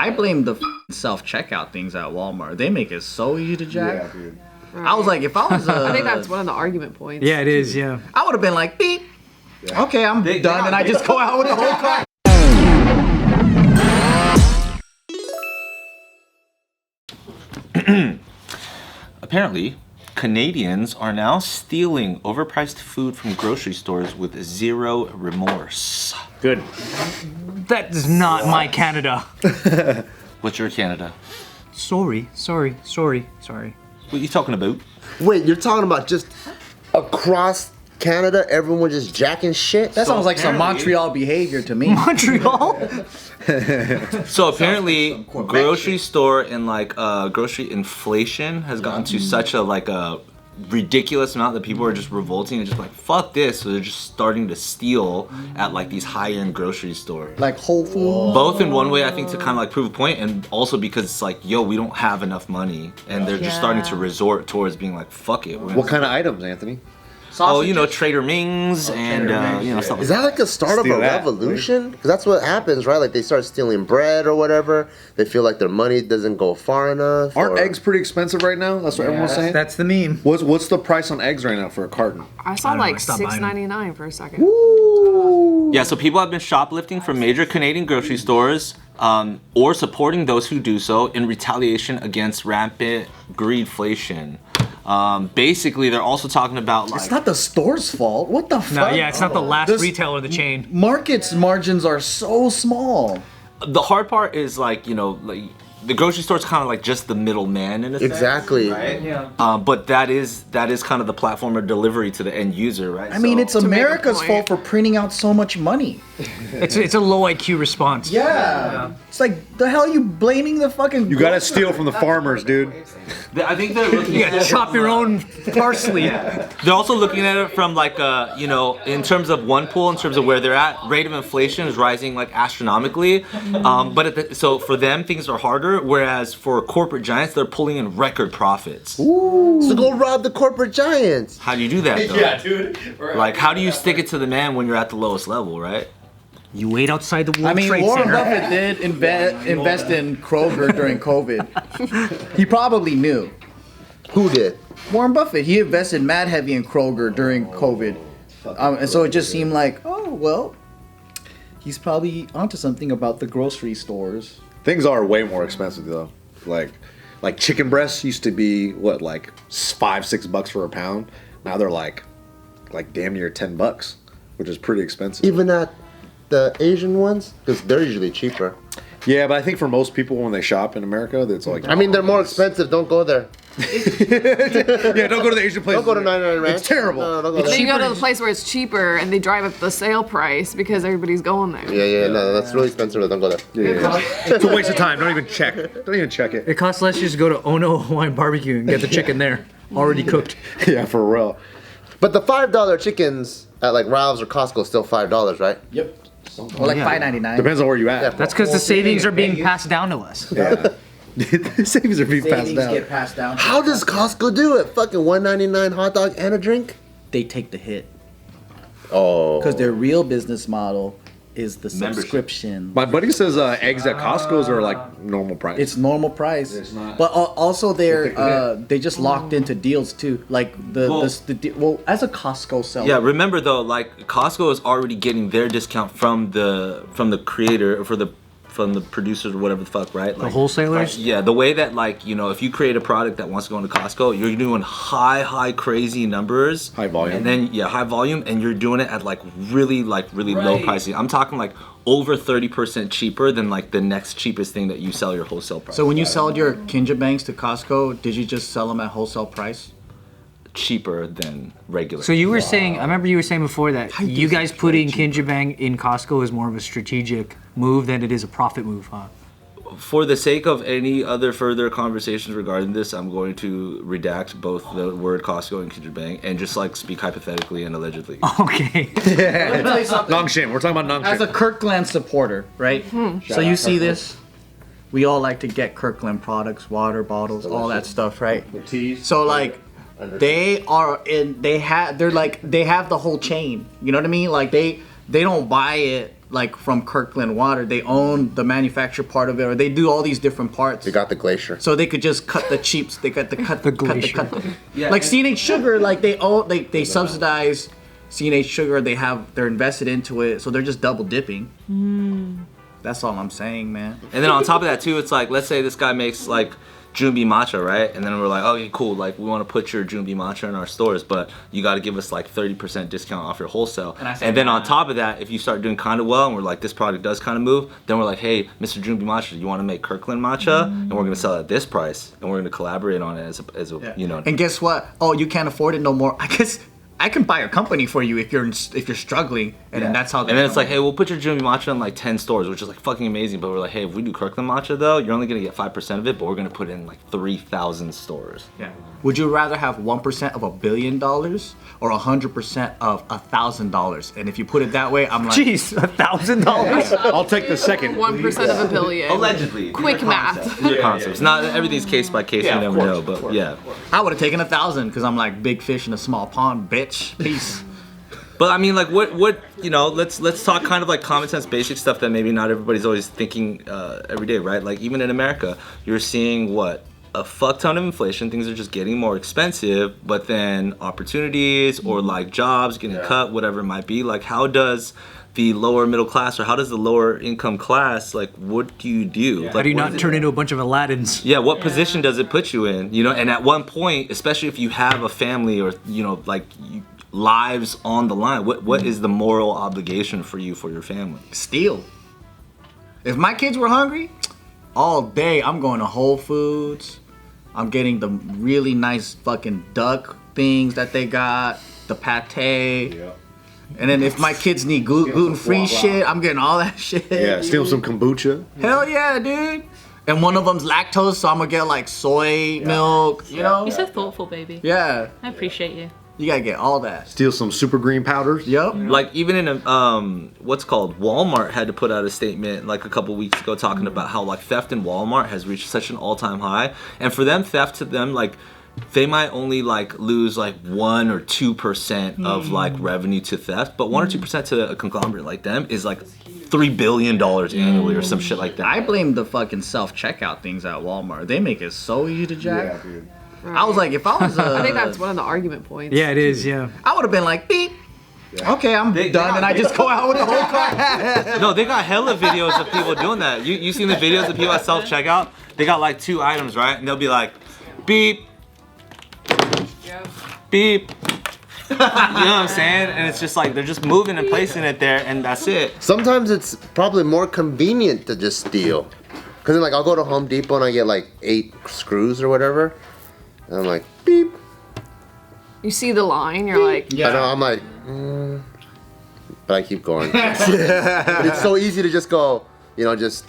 I blame the self-checkout things at Walmart. They make it so easy to jack. Yeah, dude. Right. I was like, if I was I think that's one of the argument points. Yeah, it is. Yeah. I would have been like, beep. Yeah. Okay, I'm done, and I just go out with the whole car. Apparently, Canadians are now stealing overpriced food from grocery stores with zero remorse. Good. That is not my Canada. What's your Canada? Sorry. What are you talking about? Wait, you're talking about just across Canada, everyone just jacking shit? That sounds like some Montreal behavior to me. Montreal? So apparently, grocery store and like grocery inflation has gotten to such a ridiculous amount that people are just revolting and just like fuck this. So they're just starting to steal at like these high-end grocery stores. Like Whole Foods. Both in one way, I think, to kind of like prove a point, and also because it's like, yo, we don't have enough money, and they're just starting to resort towards being like, fuck it. What kind of items, Anthony? Oh, you know, Trader Ming's and you know, stuff like Is that like a start of a revolution? Because that's what happens, right? Like they start stealing bread or whatever. They feel like their money doesn't go far enough. Aren't eggs pretty expensive right now? That's what everyone's saying. That's the meme. What's the price on eggs right now for a carton? I saw I don't know, I like stopped buying them. $6.99 for a second. Yeah, so people have been shoplifting from major Canadian grocery stores or supporting those who do so in retaliation against rampant greedflation. Basically, they're also talking about like... It's not the store's fault. What the fuck? No, yeah, it's not the last This- retailer in the chain. Market's margins are so small. The hard part is like, you know, like the grocery store's kind of like just the middleman in a sense. Exactly. Right? Yeah. But that is kind of the platform of delivery to the end user, right? I mean, it's make a America's point. fault for printing out so much money. It's a low IQ response. Yeah. It's like, the hell are you blaming the fucking... You gotta steal from the farmers, dude. I think they're looking You gotta chop your own parsley. They're also looking at it from like you know, in terms of one pool, in terms of where they're at, rate of inflation is rising like astronomically. But so for them, things are harder, whereas for corporate giants, they're pulling in record profits. So go rob the corporate giants. How do you do that though? Yeah, dude. Like, how do you stick it to the man when you're at the lowest level, right? You wait outside the I World mean, Trade Warren Center. Buffett did invest in Kroger during COVID. He probably knew. Who did? Warren Buffett, he invested mad heavy in Kroger during COVID. And so it just seemed like, oh, well, he's probably onto something about the grocery stores. Things are way more expensive though. Like chicken breasts used to be what, like $5-6 for a pound. Now they're like damn near $10, which is pretty expensive. Even at the Asian ones? Because they're usually cheaper. Yeah, but I think for most people when they shop in America, it's like. I mean, they're more expensive. Don't go there. Yeah, don't go to the Asian place. Don't go to 99 Ranch. It's terrible. No, don't go Then there. you go to the place where it's cheaper and they drive up the sale price because everybody's going there. Yeah, no, that's really expensive. Don't go there. Yeah. It's a waste of time. Don't even check. Don't even check it. It costs less just to go to Ono Hawaiian Barbecue and get the chicken there, already cooked. Yeah, for real. But the $5 chickens at like Ralph's or Costco is still $5, right? Yep. Or like $5.99. Depends on where you at. That's because the savings are being passed down to us. Yeah. The savings are being passed Savings down. get passed down. How does Costco do it? Fucking $1.99 hot dog and a drink? They take the hit. Oh. Because their real business model is the Membership. subscription. My buddy says eggs at Costco's are like normal price. It's normal price. It's not. But also they just locked into deals too. Like as a Costco seller. Yeah, remember though, like Costco is already getting their discount from the creator or from the producers or whatever the fuck, right? The wholesalers? Yeah, the way that like, you know, if you create a product that wants to go into Costco, you're doing high crazy numbers. High volume. And then high volume, and you're doing it at like really low pricing. I'm talking like over 30% cheaper than like the next cheapest thing that you sell your wholesale price. So when you sold your Kinja Bangs to Costco, did you just sell them at wholesale price? cheaper than regular. So you were saying, I remember you were saying before that you guys putting Kinjabang in Costco is more of a strategic move than it is a profit move, huh? For the sake of any other further conversations regarding this, I'm going to redact both the word Costco and Kinjabang and just like speak hypothetically and allegedly. Okay. Let me tell you something. Nongshin. We're talking about Nongshin. As a Kirkland supporter, right? So you see this? We all like to get Kirkland products, water bottles, all that stuff, right? The teas. So like, they have the whole chain. You know what I mean? Like they don't buy it like from Kirkland water. They own the manufacturer part of it, or they do all these different parts. They got the glacier. So they could just cut the cheaps. They got the cut the glacier. like C&H Sugar. Like they subsidize C&H Sugar. They're invested into it. So they're just double dipping. That's all I'm saying, man. And then on top of that too, it's like, let's say this guy makes like Junbi matcha, right? And then we're like, okay, cool. Like, we want to put your Junbi matcha in our stores, but you got to give us like 30% discount off your wholesale. And then on top of that, if you start doing kind of well, and we're like, this product does kind of move, then we're like, hey, Mr. Junbi matcha, you want to make Kirkland matcha? And we're gonna sell it at this price, and we're gonna collaborate on it as a you know. And guess what? Oh, you can't afford it no more. I guess I can buy a company for you if you're struggling, and then that's how. And then it's like, hey, we'll put your Junbi matcha in like 10 stores, which is like fucking amazing. But we're like, hey, if we do Kirkland matcha though, you're only gonna get 5% of it, but we're gonna put it in like 3,000 stores. Yeah. Would you rather have 1% of $1 billion or 100% of $1,000? And if you put it that way, I'm like, Jeez, $1,000. I'll take the second. 1% of a billion. Allegedly. Quick math. These are concepts. Not everything's case by case. You never know, but yeah. I would have taken 1,000 because I'm like big fish in a small pond, bitch. Peace. But I mean, like, what you know? Let's talk kind of like common sense, basic stuff that maybe not everybody's always thinking every day, right? Like, even in America, you're seeing what, a fuck ton of inflation. Things are just getting more expensive, but then opportunities or like jobs getting cut, whatever it might be. Like, how does the lower middle class, or how does the lower income class, like, what do you do? Like, How do you what not is it? turn into a bunch of Aladdins? Yeah, what position does it put you in? You know, and at one point, especially if you have a family or, you know, like, lives on the line, what is the moral obligation for you for your family? Steal. If my kids were hungry, all day I'm going to Whole Foods. I'm getting the really nice fucking duck things that they got, the pate. Yeah. And then if my kids need gluten-free shit, I'm getting all that shit. Yeah, steal some kombucha. Hell yeah, dude. And one of them's lactose, so I'm gonna get like soy milk, you know? You're so thoughtful, baby. Yeah. I appreciate you. You gotta get all that. Steal some super green powders. Yep. Like, even in what's called Walmart had to put out a statement like a couple weeks ago talking about how like theft in Walmart has reached such an all-time high, and for them, theft to them, like, they might only like lose like 1 or 2% of like revenue to theft, but 1 or 2% to a conglomerate like them is like $3 billion annually or some shit like that. I blame the fucking self-checkout things at Walmart. They make it so easy to jack. Yeah, dude. I was like, if I was I think that's one of the argument points. Yeah, it is, yeah. I would have been like, beep. Okay, I'm done, and I just go out with the whole cart. No, they got hella videos of people doing that. You seen the videos of people at self-checkout? They got like 2 items, right? And they'll be like, beep, beep. You know what I'm saying? And it's just like, they're just moving and placing it there, and that's it. Sometimes it's probably more convenient to just steal. Cause then like I'll go to Home Depot and I get like 8 screws or whatever. And I'm like, beep. You see the line, you're like, I know, I'm like, but I keep going. But it's so easy to just go, you know, just.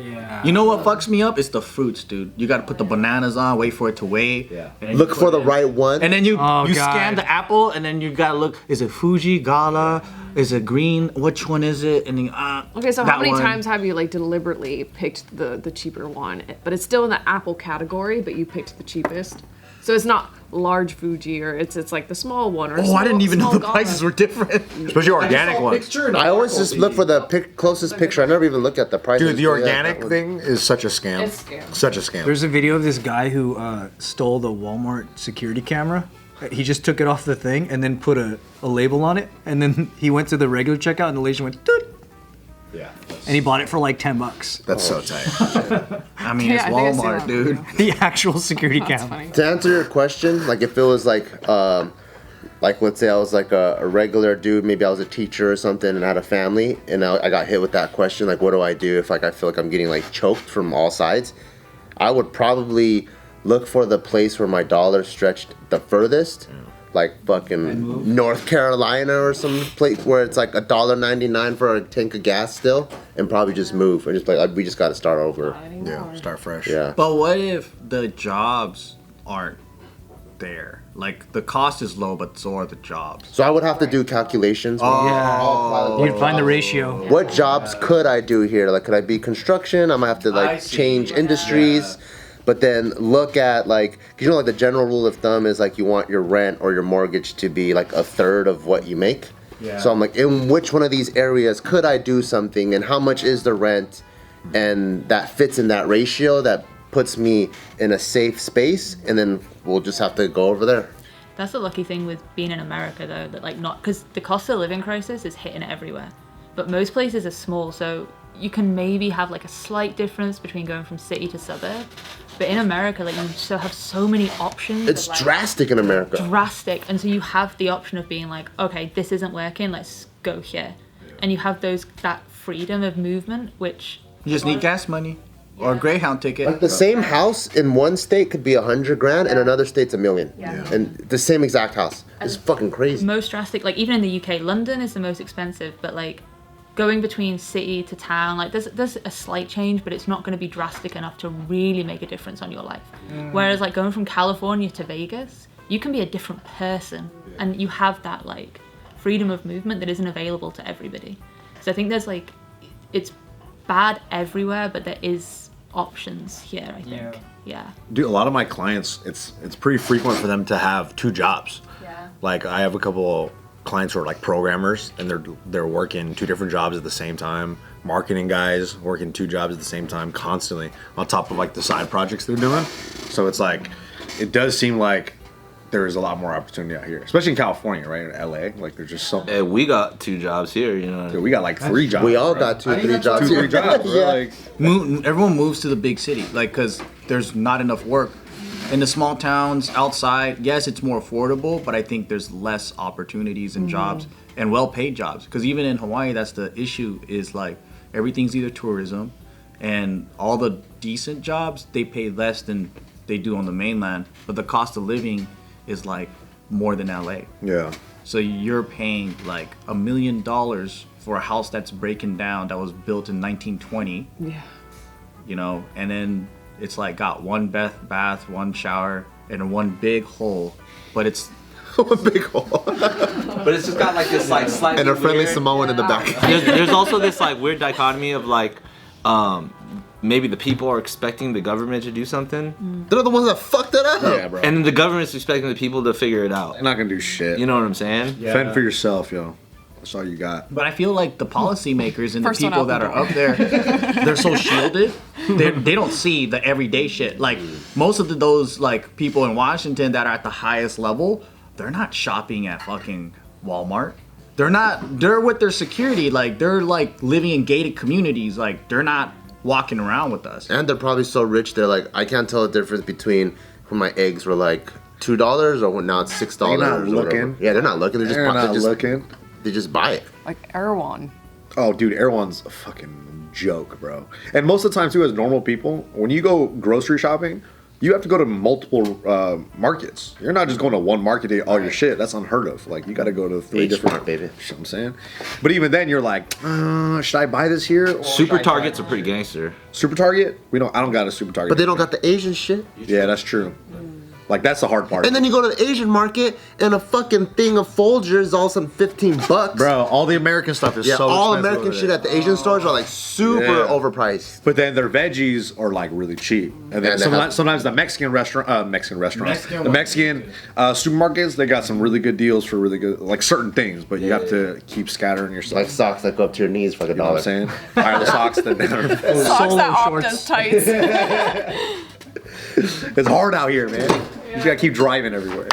Yeah. You know what fucks me up? It's the fruits, dude. You gotta put the bananas on, wait for it to weigh. Yeah. Look for the right one. And then you Oh, God. scan the apple, and then you gotta look. Is it Fuji, Gala? Is it green? Which one is it? And then okay, so that how many one. times have you like deliberately picked the cheaper one, but it's still in the apple category, but you picked the cheapest? So it's not large Fuji, or it's like the small one, or Oh, I didn't even know the prices were different. Especially organic ones. I always just look for the closest picture. I never even look at the prices. Dude, the organic thing is such a scam. It's a scam. Such a scam. There's a video of this guy who stole the Walmart security camera. He just took it off the thing and then put a label on it, and then he went to the regular checkout and the lady went, doot. Yeah. And he bought it for like $10. That's so tight. I mean, it's Yeah, I think I see Walmart, that dude. video. The actual security That's cam. funny. To answer your question, like if it was like let's say I was like a regular dude, maybe I was a teacher or something and had a family, and I got hit with that question, like what do I do if like I feel like I'm getting like choked from all sides? I would probably look for the place where my dollar stretched the furthest. Like fucking North Carolina or some place where it's like $1.99 for a tank of gas still, and probably just move and just like we just got to start over. Yeah, start fresh. Yeah. But what if the jobs aren't there? Like the cost is low, but so are the jobs. So I would have to do calculations. You'd find the ratio. What jobs could I do here? Like, could I be construction? I'm gonna have to I like see. change industries. But then look at like, 'cause you know, like the general rule of thumb is like you want your rent or your mortgage to be like a third of what you make. Yeah. So I'm like, in which one of these areas could I do something, and how much is the rent, and that fits in that ratio that puts me in a safe space, and then we'll just have to go over there. That's the lucky thing with being in America, though, that like not because the cost of living crisis is hitting everywhere, but most places are small, so you can maybe have like a slight difference between going from city to suburb. But in America, like you still have so many options. It's like, drastic in America. drastic, and so you have the option of being like, okay, this isn't working, let's go here, and you have that freedom of movement, which You just need gas money or a Greyhound ticket. Like the same house in one state could be $100,000, and another state's $1 million. Yeah. And the same exact house. It's fucking crazy. most drastic. Like even in the UK, London is the most expensive, but like going between city to town, like there's a slight change, but it's not going to be drastic enough to really make a difference on your life. Whereas like going from California to Vegas, you can be a different person, and you have that like freedom of movement that isn't available to everybody. So I think there's like, it's bad everywhere, but there is options here, I think. Yeah. Dude, a lot of my clients, it's pretty frequent for them to have 2 jobs. Yeah. Like I have a couple clients who are like programmers, and they're working 2 different jobs at the same time. Marketing guys working 2 jobs at the same time constantly on top of like the side projects they're doing. So it's like, it does seem like there is a lot more opportunity out here, especially in California, right? In LA, like there's just so. Hey, we got 2 jobs here, you know. Dude, we got like 3 jobs. We all bro. got 2-3 jobs. 2-3 jobs, bro. Yeah. Like, Everyone moves to the big city, like, because there's not enough work. In the small towns outside, yes, it's more affordable, but I think there's less opportunities and jobs and well-paid jobs. Because even in Hawaii, that's the issue, is like everything's either tourism, and all the decent jobs, they pay less than they do on the mainland, but the cost of living is like more than LA. yeah. So you're paying like $1 million for a house that's breaking down, that was built in 1920. Yeah. You know, and then it's like got 1 bath, 1 shower, and 1 big hole, but it's One big hole. But it's just got like this like slightly And a friendly weird- Samoan in the back. There's also this like weird dichotomy of like maybe the people are expecting the government to do something, They're the ones that fucked it up. Yeah, bro. and then the government's expecting the people to figure it out. They're not gonna do shit. You know what I'm saying? Fend for yourself, yo. That's all you got. But I feel like the policymakers and the First one people out the that are up there, they're so shielded. They don't see the everyday shit. Like most of those like people in Washington that are at the highest level, they're not shopping at fucking Walmart. They're with their security. Like they're like living in gated communities. Like they're not walking around with us. And they're probably so rich, they're like, I can't tell the difference between when my eggs were like $2 or when now it's $6. They're not or whatever. looking. Yeah, they're not looking. They're not looking. They just buy it. Like Erewhon. Oh, dude, Erewhon's a fucking joke, bro. And most of the time, too, as normal people, when you go grocery shopping, you have to go to multiple markets. You're not just going to one market to get all your shit. That's unheard of. Like, you got to go to 3 H different... Mart, baby. You know what I'm saying? But even then, you're like, should I buy this here? Or Super should I Targets buy- are pretty gangster. Super Target? I don't got a Super Target. But they don't got the Asian shit. Yeah, that's true. Like, that's the hard part. And then you go to the Asian market and a fucking thing of Folgers is all of a sudden $15. Bro, all the American stuff is Yeah, so all expensive American over shit there. at the Asian stores are like super Yeah. overpriced. But then their veggies are like really cheap, and then And they sometimes the Mexican supermarkets, they got some really good deals for really good, like certain things. But you have to keep scattering yourself. Like socks that go up to your knees for like $1. You know what I'm saying? Buy the socks that Socks that opt as tights. it's hard out here, man. You just gotta keep driving everywhere.